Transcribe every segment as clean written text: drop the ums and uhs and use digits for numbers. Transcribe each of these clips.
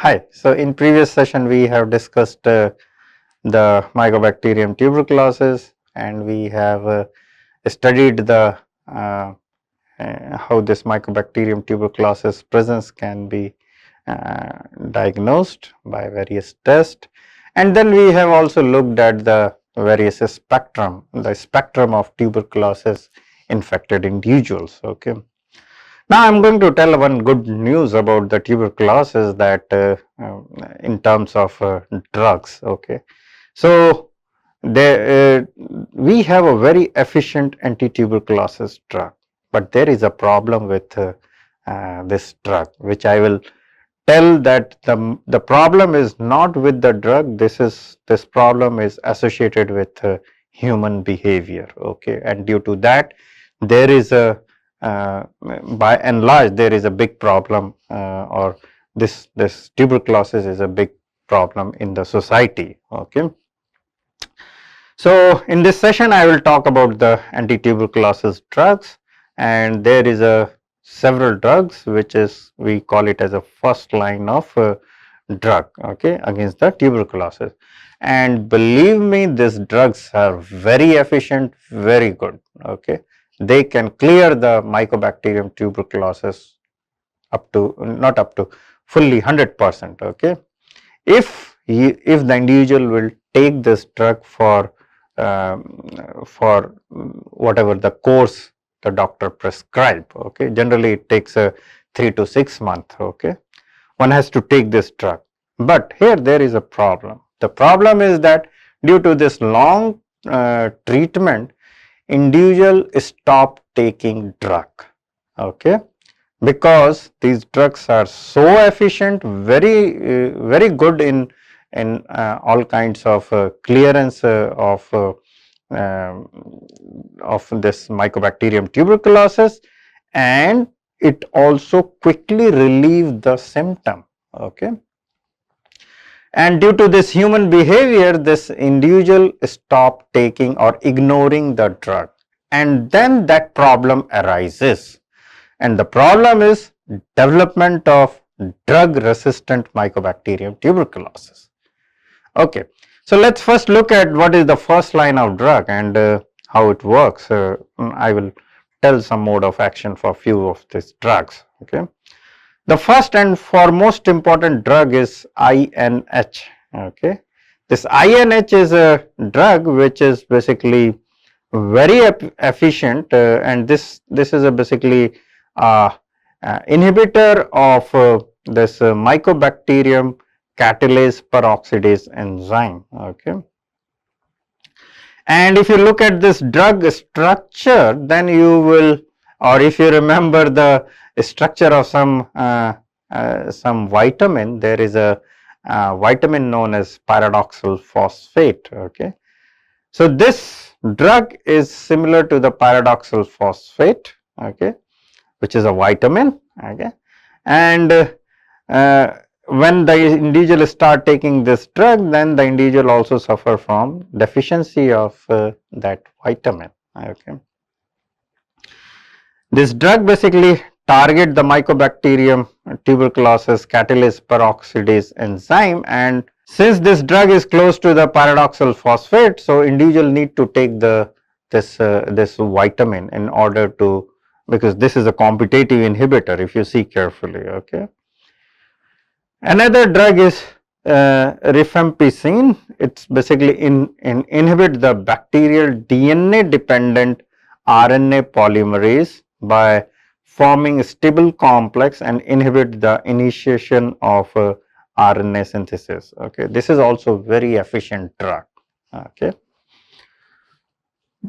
Hi. So in previous session we have discussed the Mycobacterium tuberculosis, and we have studied the how this Mycobacterium tuberculosis presence can be diagnosed by various tests, and then we have also looked at the various spectrum of tuberculosis infected individuals. Okay. Now, I am going to tell one good news about the tuberculosis, that in terms of drugs. Okay, so we have a very efficient anti-tuberculosis drug, but there is a problem with this drug, which I will tell that the problem is not with the drug. This problem is associated with human behavior. Okay, and due to that, there is a by and large there is a big problem, or this tuberculosis is a big problem in the society. Okay. So in this session I will talk about the anti-tuberculosis drugs, and there is a several drugs which is, we call it as a first line of drug, okay, against the tuberculosis. And believe me, these drugs are very efficient, very good. Okay, they can clear the Mycobacterium tuberculosis up to, not up to, fully 100%. Okay, if the individual will take this drug for whatever the course the doctor prescribe. Okay, generally it takes a 3 to 6 months. Okay, one has to take this drug, but here there is a problem. The problem is that due to this long treatment, individual stop taking drug. Okay, because these drugs are so efficient, very good in all kinds of clearance um, of this Mycobacterium tuberculosis, and it also quickly relieves the symptom. Okay, and due to this human behavior, this individual stop taking or ignoring the drug, and then that problem arises, and the problem is development of drug resistant Mycobacterium tuberculosis. Okay, so let's first look at what is the first line of drug and how it works. I will tell some mode of action for few of these drugs. Okay, the first and foremost important drug is INH. Okay, this INH is a drug which is basically very efficient, and this is a basically inhibitor of this Mycobacterium catalase peroxidase enzyme. Okay, and if you look at this drug structure, then you will, or if you remember the structure of some vitamin, there is a vitamin known as pyridoxal phosphate. Okay, so this drug is similar to the pyridoxal phosphate. Okay, which is a vitamin. Okay, and when the individual start taking this drug, then the individual also suffer from deficiency of that vitamin. Okay, this drug basically target the Mycobacterium tuberculosis catalase peroxidase enzyme, and since this drug is close to the pyridoxal phosphate, so individual need to take this vitamin in order to, because this is a competitive inhibitor if you see carefully. Okay, another drug is rifampicin. It's basically inhibit the bacterial DNA dependent RNA polymerase by forming a stable complex and inhibit the initiation of RNA synthesis. Okay, this is also very efficient drug. Okay,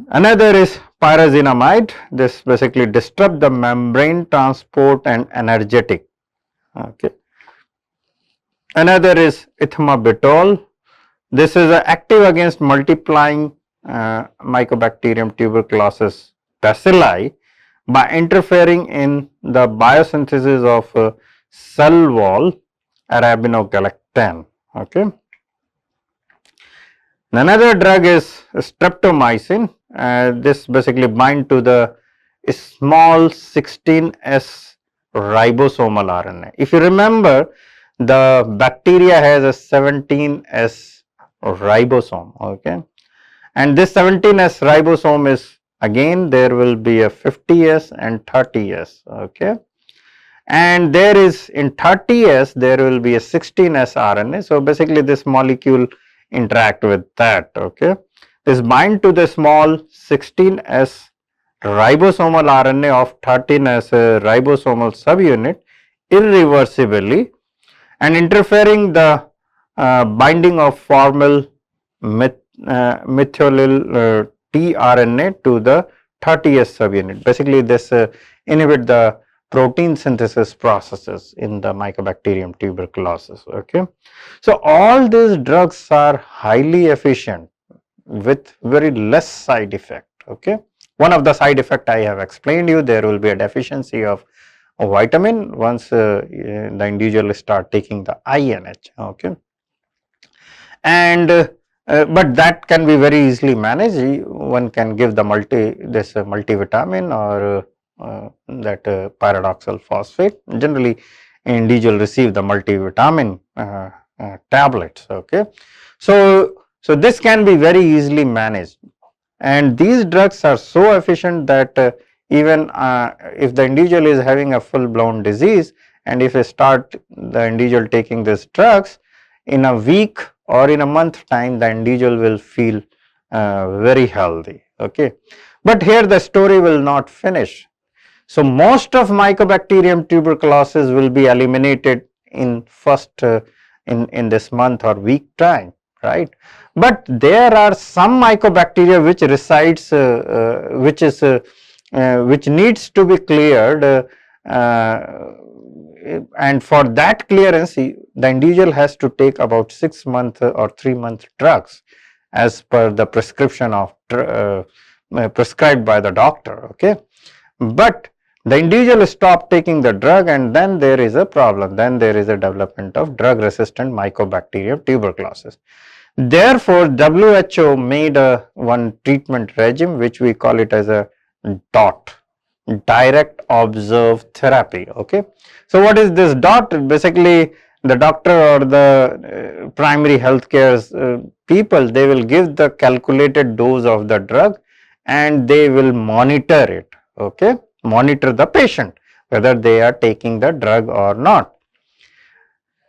another is pyrazinamide. This basically disrupt the membrane transport and energetic. Okay, another is ethambutol. This is active against multiplying Mycobacterium tuberculosis bacilli by interfering in the biosynthesis of cell wall arabinogalactan. Okay, another drug is streptomycin. This basically bind to the small 16S ribosomal RNA. If you remember, the bacteria has a 17S ribosome, okay, and this 17S ribosome is, again there will be a 50S and 30S, okay, and there is in 30S there will be a 16S RNA. So basically this molecule interact with that, okay. This bind to the small 16S ribosomal RNA of 13S ribosomal subunit irreversibly and interfering the binding of formal methylyl tRNA to the 30S subunit. Basically this inhibit the protein synthesis processes in the Mycobacterium tuberculosis, okay. So all these drugs are highly efficient with very less side effect, okay. One of the side effect I have explained you, there will be a deficiency of a vitamin once the individual start taking the INH, okay. And but that can be very easily managed. One can give the multivitamin or that pyridoxal phosphate. Generally individual receive the multivitamin tablets, okay. So this can be very easily managed, and these drugs are so efficient that even if the individual is having a full blown disease, and if you start the individual taking these drugs, in a week or in a month time the individual will feel very healthy, okay. But here the story will not finish. So most of Mycobacterium tuberculosis will be eliminated in first in this month or week time, right. But there are some mycobacteria which resides which needs to be cleared, and for that clearance the individual has to take about 6 month or 3 month drugs as per the prescription of prescribed by the doctor, okay. But the individual stop taking the drug, and then there is a problem, then there is a development of drug resistant Mycobacterium tuberculosis. Therefore WHO made a one treatment regime which we call it as a DOT, direct observe therapy, okay. So what is this DOT? Basically the doctor or the primary healthcare people, they will give the calculated dose of the drug and they will monitor it, okay, monitor the patient whether they are taking the drug or not.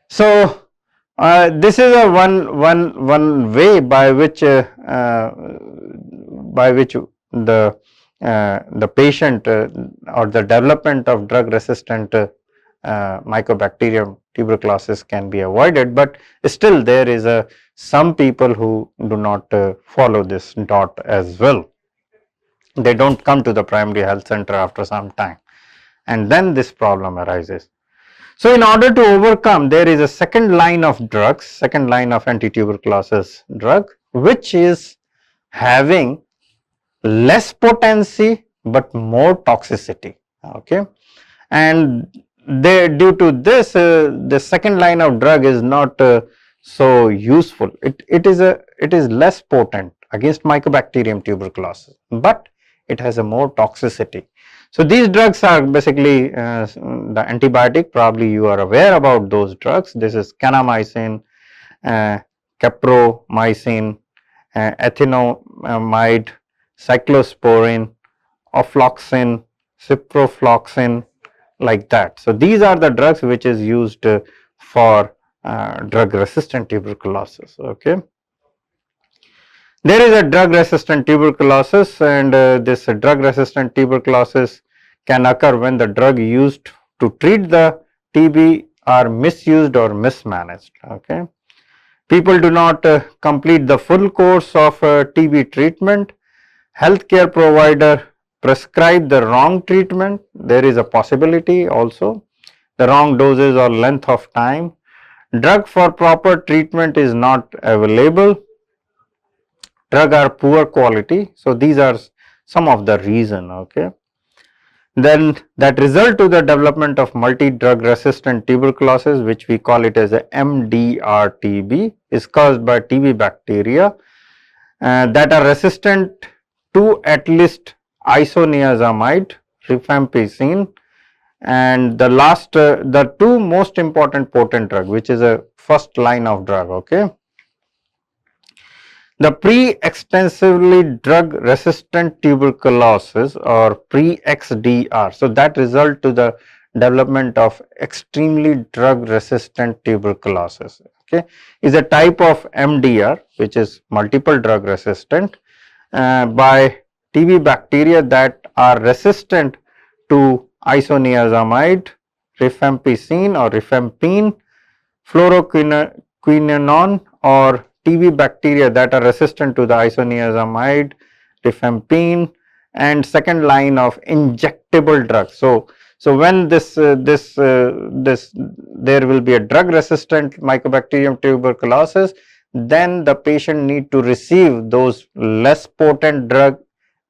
So this is a one way by which the patient or the development of drug resistant Mycobacterium tuberculosis can be avoided, but still there is some people who do not follow this DOT as well. They don't come to the primary health center after some time, and then this problem arises. So in order to overcome, there is a second line of drugs, second line of anti-tuberculosis drug, which is having less potency but more toxicity, okay. And due to this, the second line of drug is not so useful. It is less potent against Mycobacterium tuberculosis, but it has a more toxicity. So these drugs are basically the antibiotic. Probably you are aware about those drugs. This is kanamycin, capromycin, ethionamide, cyclosporin, ofloxacin, ciprofloxacin, like that. So these are the drugs which is used for drug resistant tuberculosis, okay. There is a drug resistant tuberculosis, and this drug resistant tuberculosis can occur when the drug used to treat the TB are misused or mismanaged, okay. People do not complete the full course of TB treatment. Healthcare provider prescribe the wrong treatment. There is a possibility also, the wrong doses or length of time. Drug for proper treatment is not available. Drug are poor quality. So these are some of the reason, okay. Then that result to the development of multi-drug resistant tuberculosis, which we call it as a MDR-TB, is caused by TB bacteria that are resistant to at least isoniazamide, rifampicin, And the last, the two most important potent drug, which is a first line of drug, okay. The pre-extensively drug resistant tuberculosis or pre-XDR, so that result to the development of extremely drug resistant tuberculosis, okay, is a type of MDR which is multiple drug resistant by TB bacteria that are resistant to isoniazamide, rifampicin or rifampin, fluoroquinolone or TB bacteria that are resistant to the isoniazamide, rifampin, and second line of injectable drugs. So when this there will be a drug resistant Mycobacterium tuberculosis, then the patient need to receive those less potent drug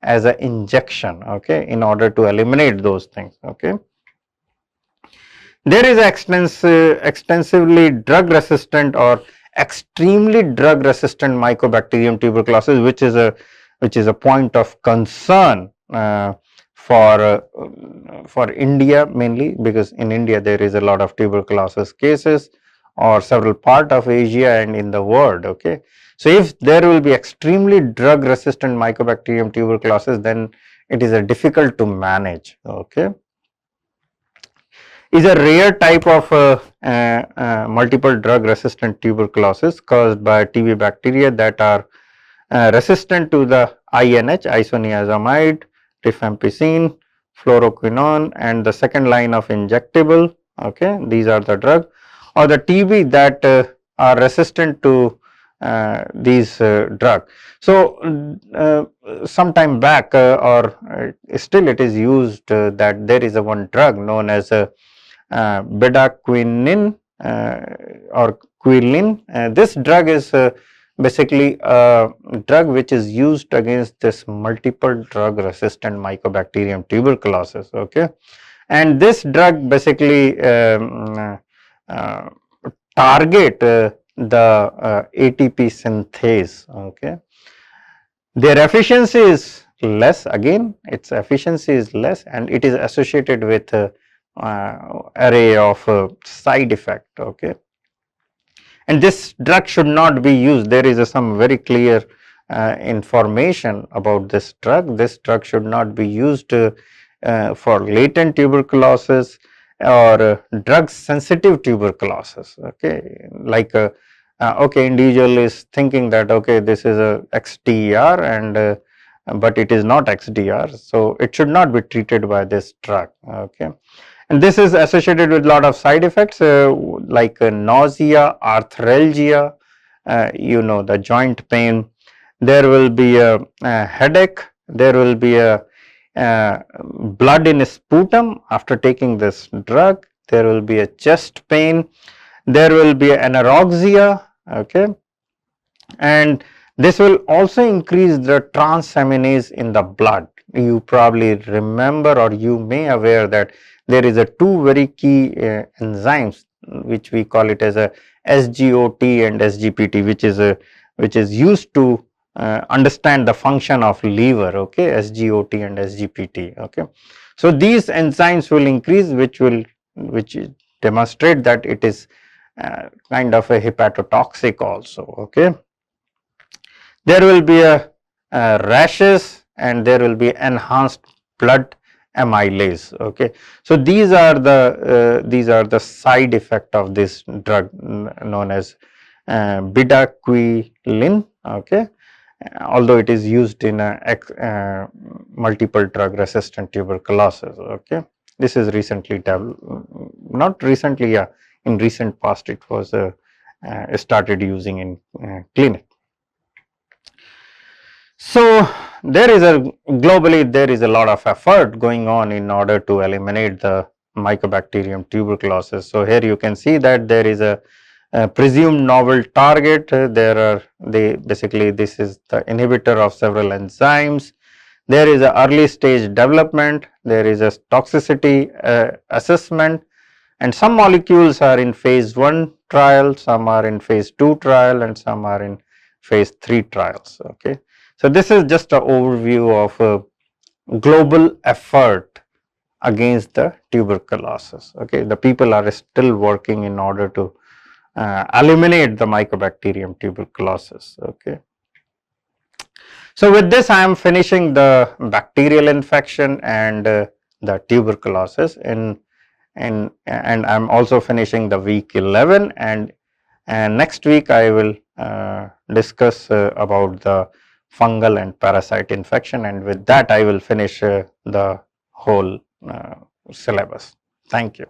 as an injection, okay, in order to eliminate those things, okay. There is extensively drug resistant or extremely drug resistant Mycobacterium tuberculosis, which is a point of concern for India mainly, because in India there is a lot of tuberculosis cases, or several part of Asia and in the world, okay. So if there will be extremely drug resistant Mycobacterium tuberculosis, then it is a difficult to manage, okay. Is a rare type of multiple drug resistant tuberculosis caused by TB bacteria that are resistant to the INH, isoniazamide, rifampicin, fluoroquinolone, and the second line of injectable, okay, these are the drug, or the TB that are resistant to these drug. So some time back still it is used that there is a one drug known as bedaquiline or quilin. This drug is basically a drug which is used against this multiple drug resistant Mycobacterium tuberculosis, okay. And this drug basically target the ATP synthase, okay. Their efficiency is less, again its efficiency is less, and it is associated with array of side effect, okay. And this drug should not be used. There is some very clear information about this drug. This drug should not be used for latent tuberculosis or drug sensitive tuberculosis, okay. Like okay, individual is thinking that okay, this is a XDR and but it is not XDR, so it should not be treated by this drug, okay. And this is associated with lot of side effects like nausea, arthralgia, you know, the joint pain. There will be a headache, there will be a blood in sputum after taking this drug, there will be a chest pain, there will be anorexia, okay. And this will also increase the transaminase in the blood. You probably remember or you may aware that there is a two very key enzymes which we call it as a SGOT and SGPT, which is used to understand the function of liver, okay, SGOT and SGPT, okay. So these enzymes will increase, which demonstrate that it is kind of a hepatotoxic also, okay. There will be a rashes and there will be enhanced blood amylase, okay. So these are the side effect of this drug known as bedaquiline, okay, although it is used in multiple drug resistant tuberculosis, okay. This is recently not recently, yeah, in recent past it was started using in clinic. So there is globally there is a lot of effort going on in order to eliminate the Mycobacterium tuberculosis. So here you can see that there is a presumed novel target. Basically this is the inhibitor of several enzymes. There is a early stage development. There is a toxicity assessment, and some molecules are in phase 1 trial, some are in phase 2 trial, and some are in phase 3 trials, okay. So this is just an overview of a global effort against the tuberculosis. Okay, the people are still working in order to eliminate the Mycobacterium tuberculosis. Okay. So with this, I am finishing the bacterial infection and the tuberculosis and I am also finishing the week 11, and next week I will discuss about the fungal and parasite infection, and with that I will finish the whole syllabus. Thank you.